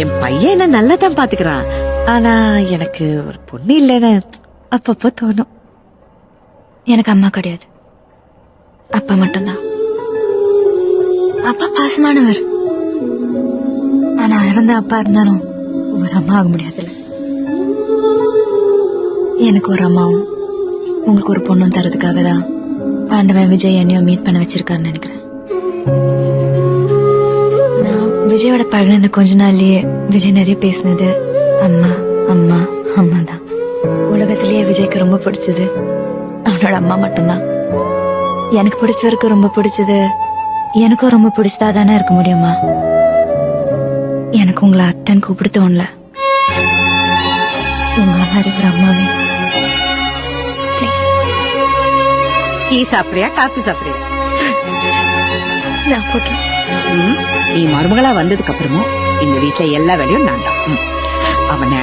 என் பையன் என்ன நல்லதான் பாத்துக்கிறான். ஆனா எனக்கு ஒரு பொண்ணு இல்லைன்னு அப்பப்போ தோணும். எனக்கு அம்மா கிடையாது, அப்பா மட்டும்தான். அப்பா பாசமானவர், ஆனா இறந்த அப்பா இருந்தாலும் ஒரு அம்மா ஆக முடியாதுல்ல. எனக்கு ஒரு அம்மாவும் உங்களுக்கு ஒரு பொண்ணும் தரதுக்காக தான் ஆண்டவன் விஜய் என்னையும் மீட் பண்ண வச்சிருக்காருன்னு நினைக்கிறேன். நான் விஜயோட பழகின இந்த கொஞ்ச நாள்லயே விஜய் நிறைய பேசினது அம்மா அம்மா அம்மா தான். உலகத்திலேயே விஜய்க்கு ரொம்ப பிடிச்சது அவனோட அம்மா மட்டும்தான். எனக்கு பிடிச்சவருக்கு ரொம்ப பிடிச்சது எனக்கும் ரொம்ப பிடிச்சதா தானே இருக்க முடியுமா? எனக்கு உங்களை அத்தன் கூப்பிடு தோணல. உங்களை மாதிரி ஒரு அம்மாவே. ப்ளீஸ். டீ சாப்பிடுறியா காபி சாப்பிடுறியா? நான் போட்டேன். நீ மருமகளா வந்ததுக்கு அப்புறமும் எங்க வீட்டுல எல்லா வேலையும் நான் தான். அவனை